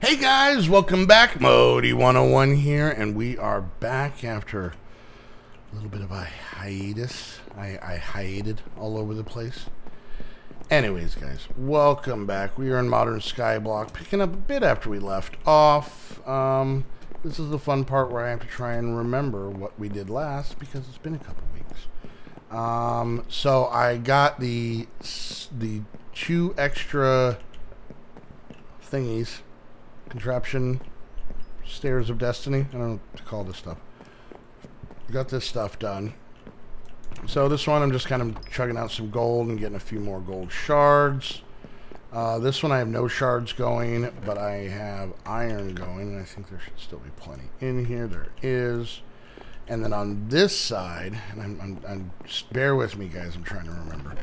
Hey guys, welcome back. Modi 101 here, and we are back after a little bit of a hiatus. I hiated all over the place. Anyways, guys, welcome back. We are in Modern Skyblock, picking up a bit after we left off. This is the fun part where I have to try and remember what we did last, because it's been a couple weeks. So I got the 2 extra thingies. Contraption, Stairs of Destiny. I don't know what to call this stuff. Got this stuff done. So this one I'm just kind of chugging out some gold and getting a few more gold shards. This one I have no shards going, but I have iron going, and I think there should still be plenty in here. There is. And then on this side, and I'm just bear with me, guys, I'm trying to remember.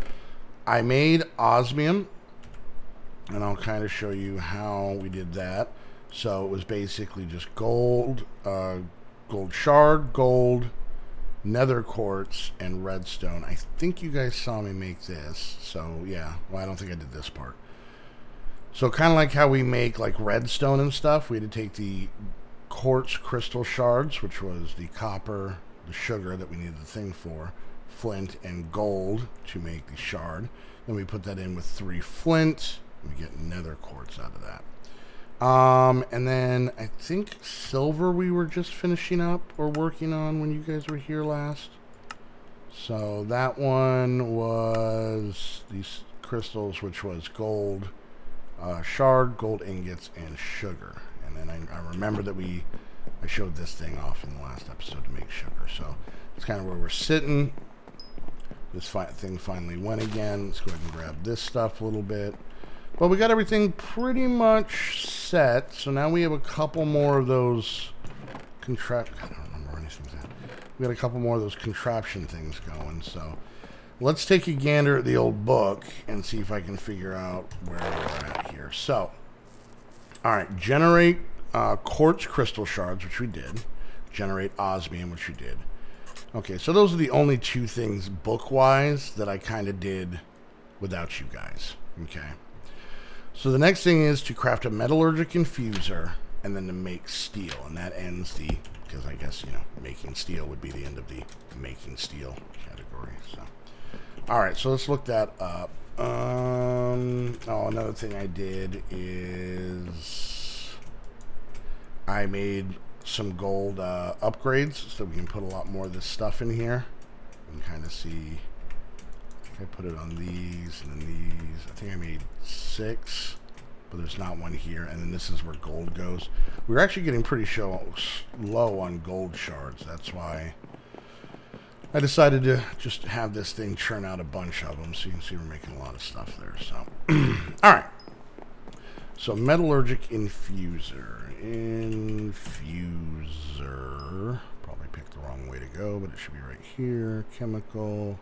I made osmium. And I'll kind of show you how we did that. So it was basically just gold, gold shard, gold, nether quartz, and redstone. I think you guys saw me make this. So yeah, well, I don't think I did this part. So kind of like how we make like redstone and stuff, we had to take the quartz crystal shards, which was the copper, the sugar that we needed the thing for, flint, and gold to make the shard. Then we put that in with 3 flint. We get nether quartz out of that. And then I think silver we were just finishing up or working on when you guys were here last. So that one was these crystals, which was gold shard, gold ingots, and sugar. And then I remember that I showed this thing off in the last episode to make sugar. So it's kind of where we're sitting. This thing finally went again. Let's go ahead and grab this stuff a little bit. Well, we got everything pretty much set, so now we have a couple more of those I don't remember where anything's at. We got a couple more of those contraption things going, so let's take a gander at the old book and see if I can figure out where we're at here. So, alright, generate quartz crystal shards, which we did. Generate osmium, which we did. Okay, so those are the only 2 things book-wise that I kind of did without you guys, okay? So the next thing is to craft a metallurgic infuser and then to make steel. And that ends because I guess, you know, making steel would be the end of the making steel category. So, alright, so let's look that up. Another thing I did is I made some gold upgrades so we can put a lot more of this stuff in here. And kind of see... I put it on these and then these. I think I made 6, but there's not one here. And then this is where gold goes. We're actually getting pretty low on gold shards. That's why I decided to just have this thing churn out a bunch of them. So you can see we're making a lot of stuff there. So, alright. So metallurgic infuser. Probably picked the wrong way to go, but it should be right here. Chemical.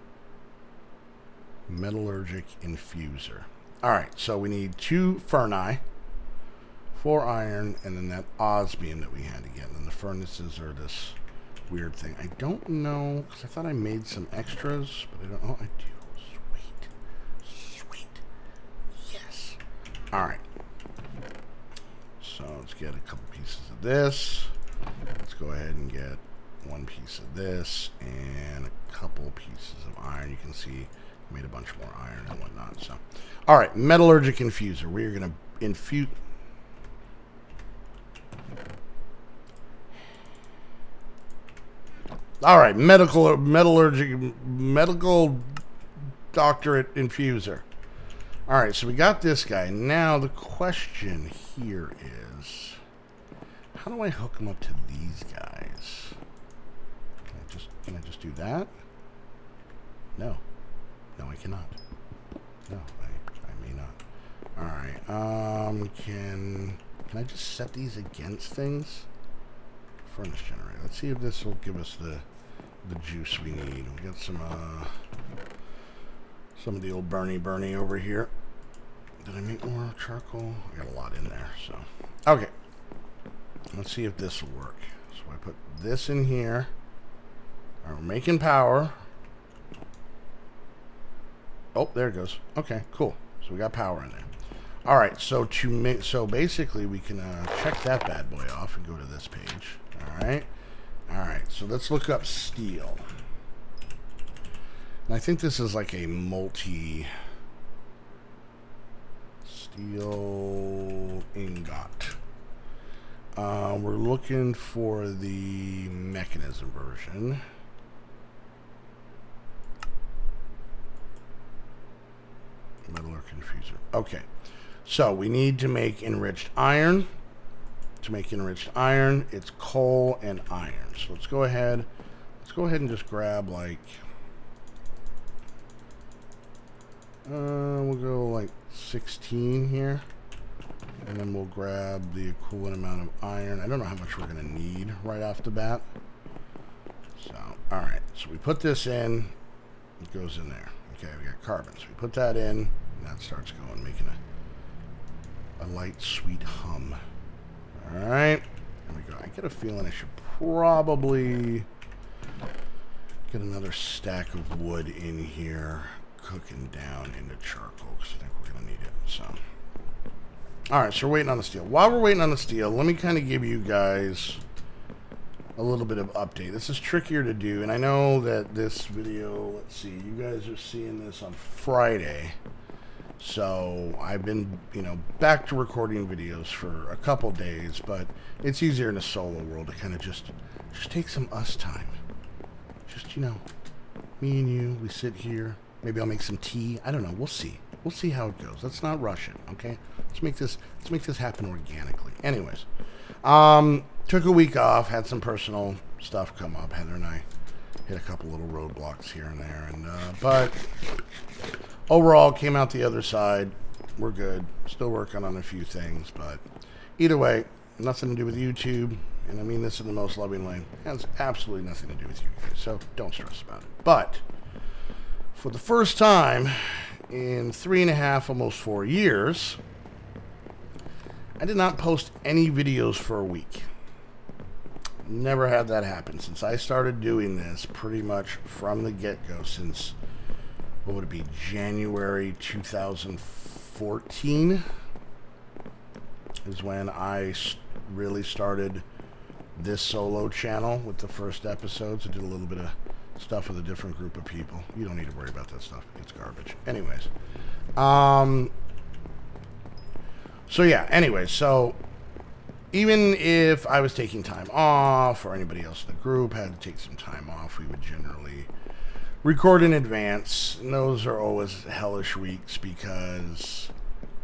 Metallurgic infuser. Alright, so we need 2 ferni, 4 iron, and then that osmium that we had to get. And then the furnaces are this weird thing. I don't know, because I thought I made some extras, but I don't know. Oh, I do. Sweet. Yes. Alright. So let's get a couple pieces of this. Let's go ahead and get 1 piece of this and a couple pieces of iron. You can see made a bunch more iron and whatnot. So, all right, metallurgic infuser. We are going to infuse. All right, medical doctorate infuser. All right, so we got this guy. Now the question here is, how do I hook him up to these guys? Can I just do that? No. No, I cannot. No, I may not. Alright, can I just set these against things? Furnace generator. Let's see if this will give us the juice we need. We'll get some of the old Bernie over here. Did I make more charcoal? I got a lot in there, so. Okay. Let's see if this will work. So I put this in here. Alright, we're making power. Oh, there it goes. Okay, cool. So we got power in there. All right, so basically we can check that bad boy off and go to this page. All right. So let's look up steel. And I think this is like a multi steel ingot. We're looking for the mechanism version. Metal or confuser. Okay. So we need to make enriched iron. To make enriched iron, it's coal and iron. So let's go ahead and just grab like we'll go like 16 here. And then we'll grab the equivalent amount of iron. I don't know how much we're gonna need right off the bat. So alright, so we put this in, it goes in there. Okay, we got carbon. So we put that in, and that starts going, making a light, sweet hum. Alright, there we go. I get a feeling I should probably get another stack of wood in here, cooking down into charcoal, because I think we're going to need it. So, alright, so we're waiting on the steel. While we're waiting on the steel, let me kind of give you guys a little bit of update. This is trickier to do, and I know that this video, let's see, you guys are seeing this on Friday. So I've been, back to recording videos for a couple days, but it's easier in the solo world to kind of just take some us time. Just, me and you, we sit here. Maybe I'll make some tea. I don't know. We'll see. We'll see how it goes. Let's not rush it, okay? Let's make this happen organically. Anyways, took a week off, had some personal stuff come up. Heather and I hit a couple little roadblocks here and there, and but overall, came out the other side. We're good. Still working on a few things, but either way, nothing to do with YouTube, and I mean this in the most loving way. It has absolutely nothing to do with you guys, so don't stress about it. But for the first time in 3.5, almost 4 years, I did not post any videos for a week. Never had that happen since I started doing this pretty much from the get-go, since what would it be, January 2014 is when I really started this solo channel with the first episodes. I did a little bit of stuff with a different group of people. You don't need to worry about that stuff. It's garbage. Anyways. So yeah, anyways, so even if I was taking time off, or anybody else in the group had to take some time off, we would generally record in advance, and those are always hellish weeks because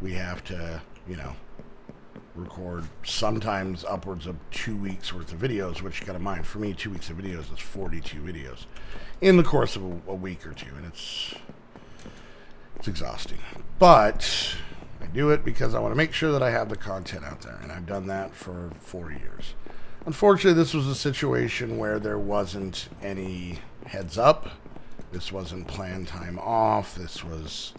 we have to, record sometimes upwards of 2 weeks worth of videos, which you gotta mind, for me, 2 weeks of videos is 42 videos in the course of a week or two, and it's exhausting. But I do it because I want to make sure that I have the content out there, and I've done that for 4 years. Unfortunately, this was a situation where there wasn't any heads up. This wasn't planned time off. This was,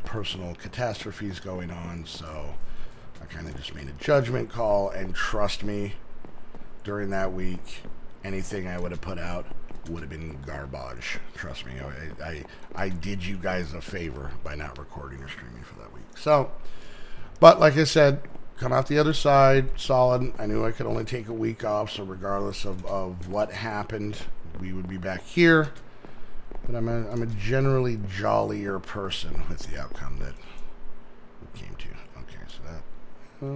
personal catastrophes going on. So I kind of just made a judgment call, and trust me, during that week, anything I would have put out would have been garbage. Trust me, I did you guys a favor by not recording or streaming for that week. So, but like I said, come out the other side solid. I knew I could only take a week off, so regardless of what happened, we would be back here. But I'm a generally jollier person with the outcome that we came to. Okay, so that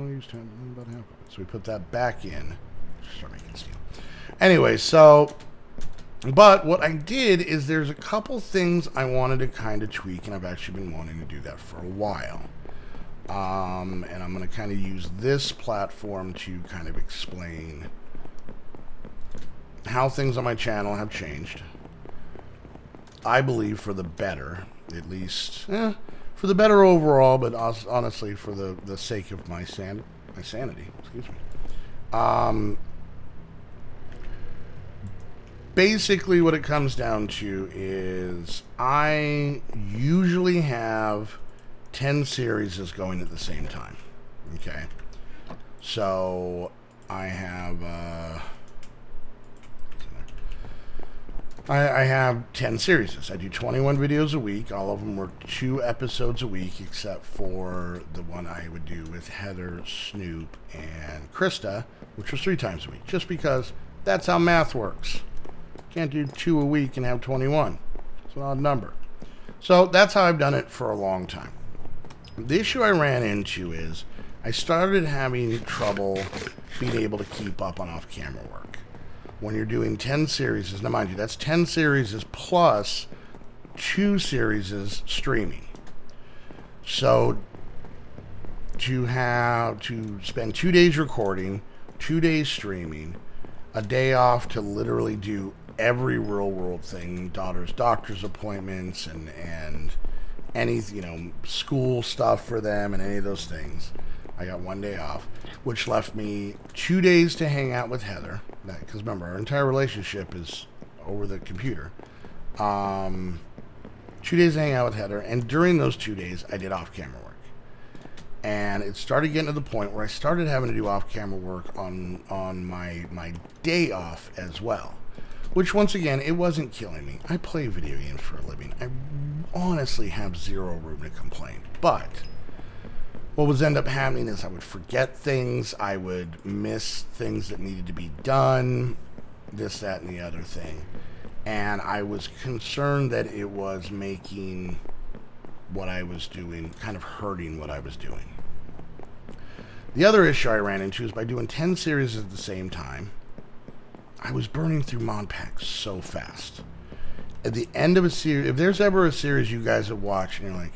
used to about half of it. So we put that back in. Start making steel. Anyway, so, but what I did is there's a couple things I wanted to kind of tweak, and I've actually been wanting to do that for a while. And I'm going to kind of use this platform to kind of explain how things on my channel have changed. I believe for the better, at least, for the better overall, but honestly for the sake of my sanity, excuse me. Basically what it comes down to is I usually have 10 series going at the same time. Okay. So I have I have 10 series. I do 21 videos a week. All of them were 2 episodes a week, except for the one I would do with Heather, Snoop, and Krista, which was 3 times a week, just because that's how math works. Can't do 2 a week and have 21. It's an odd number. So that's how I've done it for a long time. The issue I ran into is I started having trouble being able to keep up on off-camera work. When you're doing 10 series, now mind you, that's 10 series plus 2 series streaming. So to spend 2 days recording, 2 days streaming, a day off to literally do every real world thing, daughter's doctor's appointments and any, school stuff for them and any of those things. I got 1 day off, which left me 2 days to hang out with Heather. Because remember, our entire relationship is over the computer. 2 days to hang out with Heather, and during those 2 days, I did off-camera work. And it started getting to the point where I started having to do off-camera work on my day off as well. Which, once again, it wasn't killing me. I play video games for a living. I honestly have zero room to complain. But what would end up happening is I would forget things. I would miss things that needed to be done. This, that, and the other thing. And I was concerned that it was making what I was doing, kind of hurting what I was doing. The other issue I ran into is by doing 10 series at the same time, I was burning through mod packs so fast. At the end of a series, if there's ever a series you guys have watched and you're like,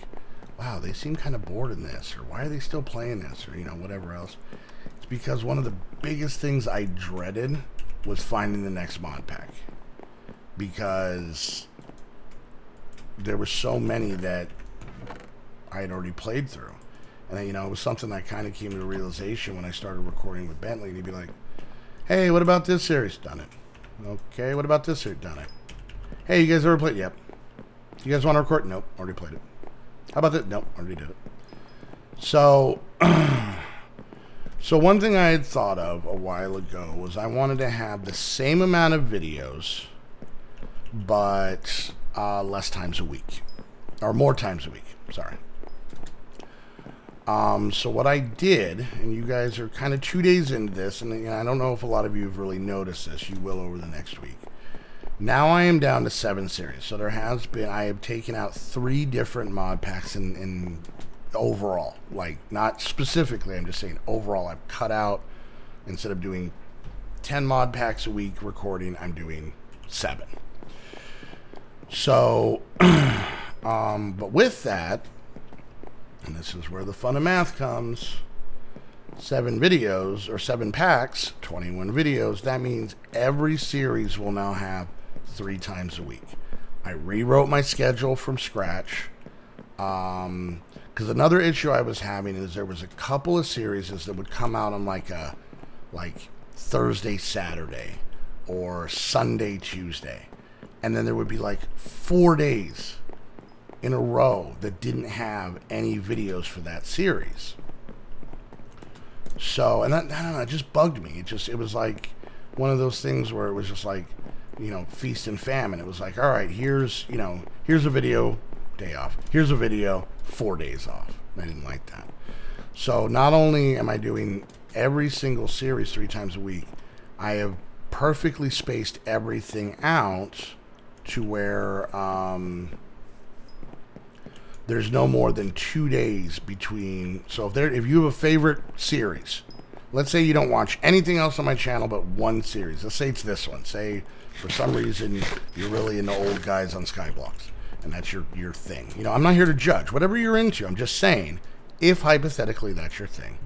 wow, they seem kind of bored in this, or why are they still playing this, or, whatever else, it's because one of the biggest things I dreaded was finding the next mod pack. Because there were so many that I had already played through. And, it was something that kind of came to a realization when I started recording with Bentley, and he'd be like, hey, what about this series? Done it. Okay, what about this series? Done it. Hey, you guys ever played? Yep. You guys want to record? Nope, already played it. How about that? Nope, already did it. So, so one thing I had thought of a while ago was I wanted to have the same amount of videos, but less times a week. Or more times a week, sorry. So what I did, and you guys are kind of 2 days into this, and I don't know if a lot of you have really noticed this. You will over the next week. Now I am down to 7 series. So I have taken out 3 different mod packs in overall. Like, not specifically, I'm just saying overall. I've cut out, instead of doing 10 mod packs a week recording, I'm doing 7. So, but with that, and this is where the fun of math comes, 7 videos, or 7 packs, 21 videos, that means every series will now have 3 times a week. I rewrote my schedule from scratch, because another issue I was having is there was a couple of series that would come out on like Thursday, Saturday, or Sunday, Tuesday, and then there would be like 4 days in a row that didn't have any videos for that series. So, and I don't know, it just bugged me. It was like one of those things where it was just like, feast and famine. It was like, all right, here's a video, day off. Here's a video, 4 days off. I didn't like that. So not only am I doing every single series 3 times a week, I have perfectly spaced everything out to where there's no more than 2 days between. So if you have a favorite series, let's say you don't watch anything else on my channel but one series. Let's say it's this one. Say for some reason you're really into old guys on Skyblocks, and that's your thing. I'm not here to judge whatever you're into. I'm just saying, if hypothetically that's your thing,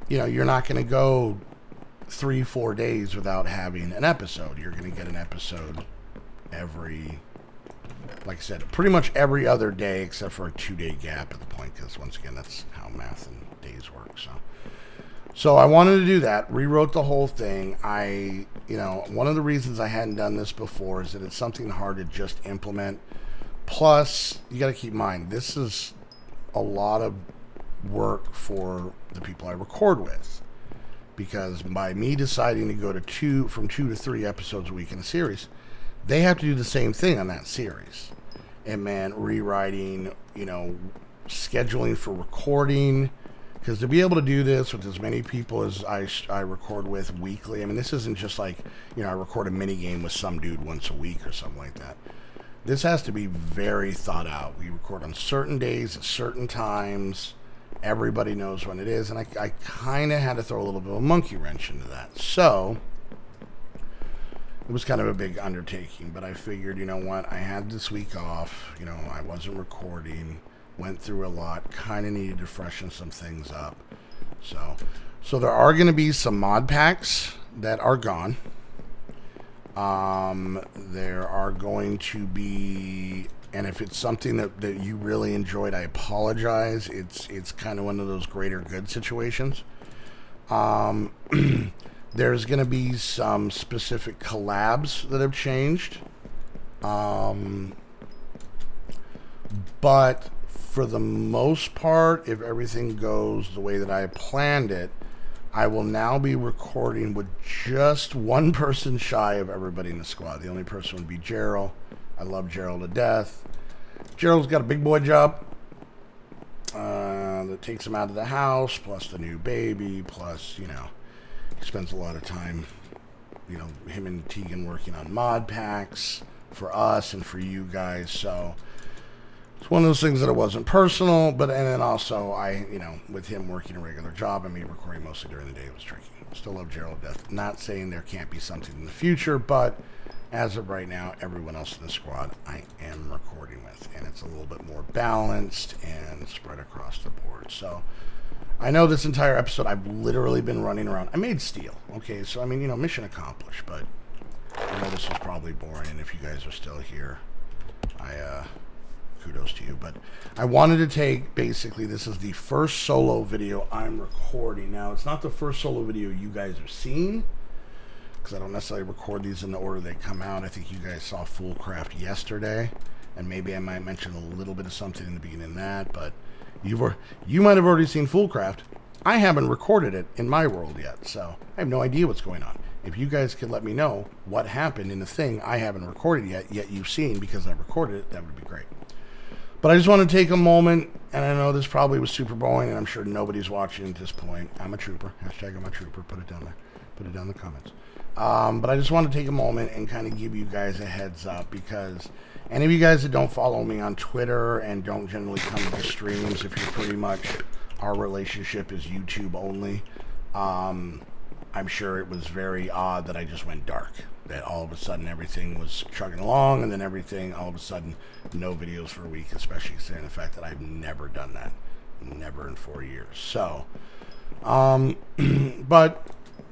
you're not going to go 3-4 days without having an episode. You're going to get an episode every, like I said, pretty much every other day except for a 2-day gap at the point, because once again, that's how math and days work. So I wanted to do that, rewrote the whole thing. One of the reasons I hadn't done this before is that it's something hard to just implement. Plus, you got to keep in mind, this is a lot of work for the people I record with, because by me deciding to go to from 2 to 3 episodes a week in a series, they have to do the same thing on that series. It meant rewriting, you know, scheduling for recording, because to be able to do this with as many people as I record with weekly, I mean, this isn't just like, you know, I record a mini game with some dude once a week or something like that. This has to be very thought out. We record on certain days at certain times. Everybody knows when it is, and I kind of had to throw a little bit of a monkey wrench into that. So it was kind of a big undertaking, but I figured, you know what, I had this week off, you know, I wasn't recording, went through a lot, kind of needed to freshen some things up. So there are going to be some mod packs that are gone. There are going to be, and if it's something that you really enjoyed, I apologize. It's kind of one of those greater good situations. There's going to be some specific collabs that have changed. But for the most part, if everything goes the way that I planned it, I will now be recording with just one person shy of everybody in the squad. The only person would be Gerald. I love Gerald to death. Gerald's got a big boy job that takes him out of the house, plus the new baby, plus, you know, he spends a lot of time, you know, him and Tegan working on mod packs for us and for you guys. So it's one of those things that it wasn't personal, but, and then also you know, with him working a regular job and me recording mostly during the day, it was tricky. Still love Gerald to death. Not saying there can't be something in the future, but as of right now, everyone else in the squad I am recording with, and it's a little bit more balanced and spread across the board. So I know this entire episode I've literally been running around. I made steel, okay, so I mean, you know, mission accomplished, but I know this was probably boring, and if you guys are still here, kudos to you. But I wanted to take, basically, this is the first solo video I'm recording. Now, it's not the first solo video you guys are seeing, because I don't necessarily record these in the order they come out. I think you guys saw Foolcraft yesterday, and maybe I might mention a little bit of something in the beginning of that, but you might have already seen Foolcraft. I haven't recorded it in my world yet, so I have no idea what's going on. If you guys could let me know what happened in the thing I haven't recorded yet you've seen because I recorded it, that would be great. But I just want to take a moment, and I know this probably was super boring, and I'm sure nobody's watching at this point. I'm a trooper. Hashtag I'm a trooper. Put it down there. Put it down in the comments. But I just want to take a moment and kind of give you guys a heads up, because any of you guys that don't follow me on Twitter and don't generally come to the streams, if you're pretty much, our relationship is YouTube only, I'm sure it was very odd that I just went dark. That all of a sudden everything was chugging along, and then everything, all of a sudden, no videos for a week, especially considering the fact that I've never done that. Never in 4 years. So, but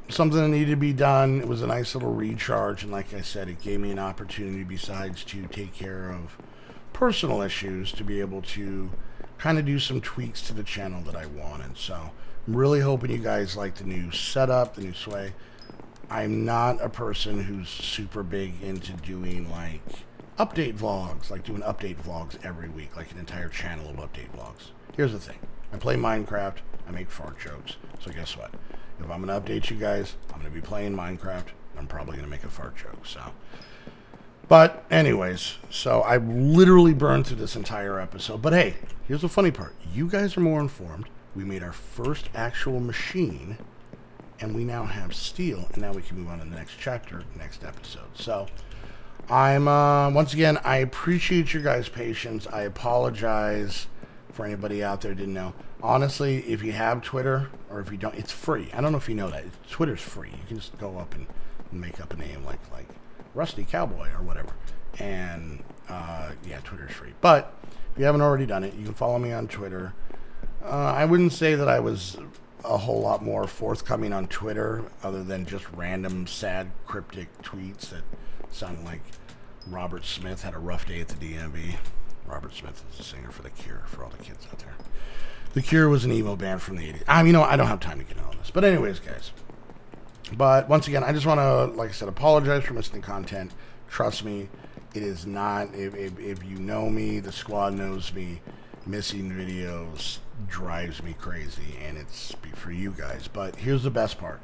something that needed to be done. It was a nice little recharge, and like I said, it gave me an opportunity, besides to take care of personal issues, to be able to kind of do some tweaks to the channel that I wanted. So I'm really hoping you guys like the new setup, the new sway. I'm not a person who's super big into doing like update vlogs, like doing update vlogs every week, like an entire channel of update vlogs. Here's the thing. I play Minecraft, I make fart jokes. So guess what? If I'm going to update you guys, I'm going to be playing Minecraft. I'm probably going to make a fart joke. So, but anyways, so I literally burned through this entire episode. But hey, here's the funny part. You guys are more informed. We made our first actual machine, and we now have steel, and now we can move on to the next chapter, next episode. So I'm, once again, I appreciate your guys' patience. I apologize for anybody out there who didn't know. Honestly, if you have Twitter, or if you don't, it's free. I don't know if you know that. Twitter's free. You can just go up and make up a name like Rusty Cowboy or whatever. And, yeah, Twitter's free. But if you haven't already done it, you can follow me on Twitter. I wouldn't say that I was a whole lot more forthcoming on Twitter, other than just random, sad, cryptic tweets that sounded like Robert Smith had a rough day at the DMV. Robert Smith is the singer for The Cure, for all the kids out there. The Cure was an emo band from the 80s. You know, I don't have time to get into all this. But anyways, guys. But once again, I just want to, like I said, apologize for missing the content. Trust me, it is not, if you know me, the squad knows me, missing videos drives me crazy, and it's for you guys. But here's the best part.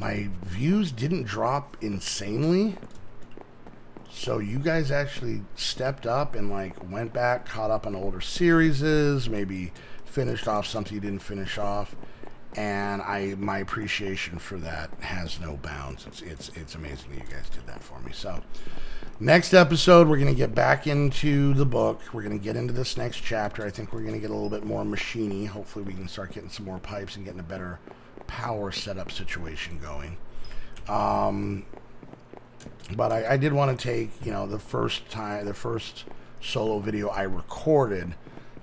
my views didn't drop insanely. So you guys actually stepped up and like went back, caught up on older series, maybe finished off something you didn't finish off, and my appreciation for that has no bounds. It's amazing that you guys did that for me. So next episode, we're gonna get back into the book. We're gonna get into this next chapter. I think we're gonna get a little bit more machiney. Hopefully, we can start getting some more pipes and getting a better power setup situation going. But I did want to take, you know, the first solo video I recorded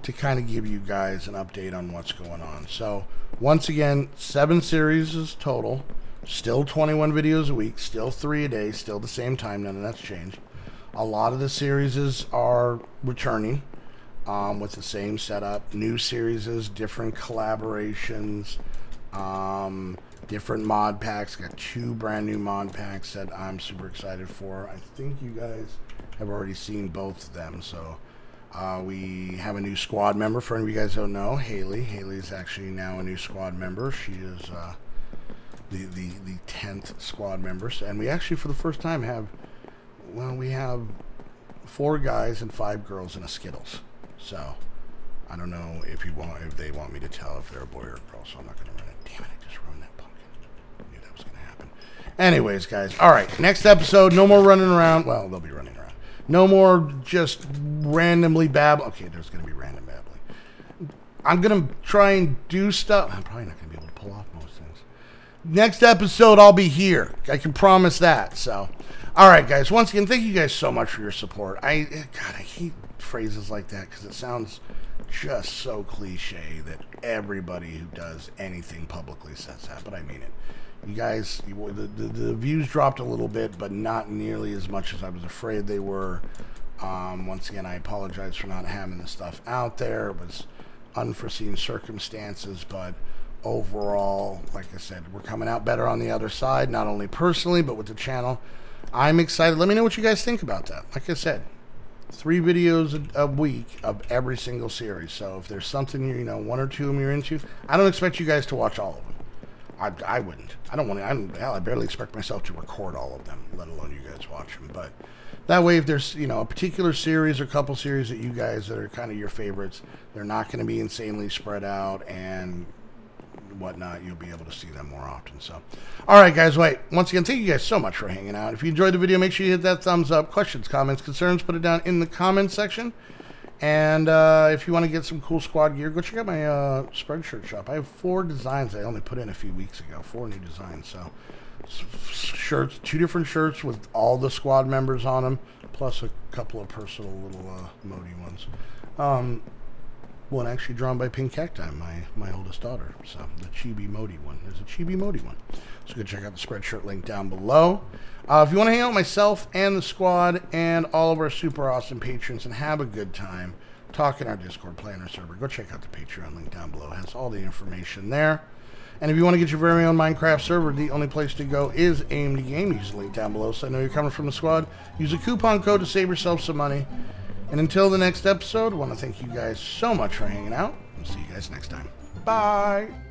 to kind of give you guys an update on what's going on. So once again, 7 series is total, still 21 videos a week, still 3 a day, still the same time, none of that's changed. A lot of the series are returning with the same setup, new series, different collaborations, different mod packs. Got 2 brand new mod packs that I'm super excited for. I think you guys have already seen both of them. So we have a new squad member. For any of you guys who don't know, Haley. Haley is actually now a new squad member. She is the 10th squad member. And we actually, for the first time, have, well, we have 4 guys and 5 girls in a Skittles. So I don't know if they want me to tell if they're a boy or a girl. So I'm not going to run it. Damn it! I just ruined that pumpkin. I knew that was going to happen. Anyways, guys. All right. Next episode. No more running around. Well, they'll be running around. No more just randomly babbling. Okay, there's going to be random babbling. I'm going to try and do stuff. I'm probably not going to be able to pull off most things. Next episode, I'll be here. I can promise that. So, all right, guys. Once again, thank you guys so much for your support. God, I hate phrases like that because it sounds just so cliche that everybody who does anything publicly says that, but I mean it. You guys, the views dropped a little bit, but not nearly as much as I was afraid they were. Once again, I apologize for not having this stuff out there. It was unforeseen circumstances, but overall, like I said, we're coming out better on the other side, not only personally, but with the channel. I'm excited. Let me know what you guys think about that. Like I said, 3 videos a week of every single series. So if there's something, you know, 1 or 2 of them you're into, I don't expect you guys to watch all of them. I wouldn't. I don't want to. Hell, I barely expect myself to record all of them, let alone you guys watch them. But that way, if there's, you know, a particular series or couple series that you guys that are kind of your favorites, they're not going to be insanely spread out and whatnot. You'll be able to see them more often. So, all right, guys. Wait. Once again, thank you guys so much for hanging out. If you enjoyed the video, make sure you hit that thumbs up. Questions, comments, concerns, put it down in the comments section. And if you want to get some cool squad gear, go check out my Spreadshirt shop. I have 4 designs I only put in a few weeks ago. 4 new designs. So shirts, 2 different shirts with all the squad members on them, plus a couple of personal little Modi ones. One actually drawn by Pink Cacti, my oldest daughter. So the Chibi Modi one. There's a Chibi Modi one. So go check out the Spreadshirt link down below. If you want to hang out with myself and the squad and all of our super awesome patrons and have a good time, talk in our Discord, play on our server, go check out the Patreon link down below. It has all the information there. And if you want to get your very own Minecraft server, the only place to go is AMD Game. Use the link down below so I know you're coming from the squad. Use a coupon code to save yourself some money. And until the next episode, I want to thank you guys so much for hanging out. I'll see you guys next time. Bye!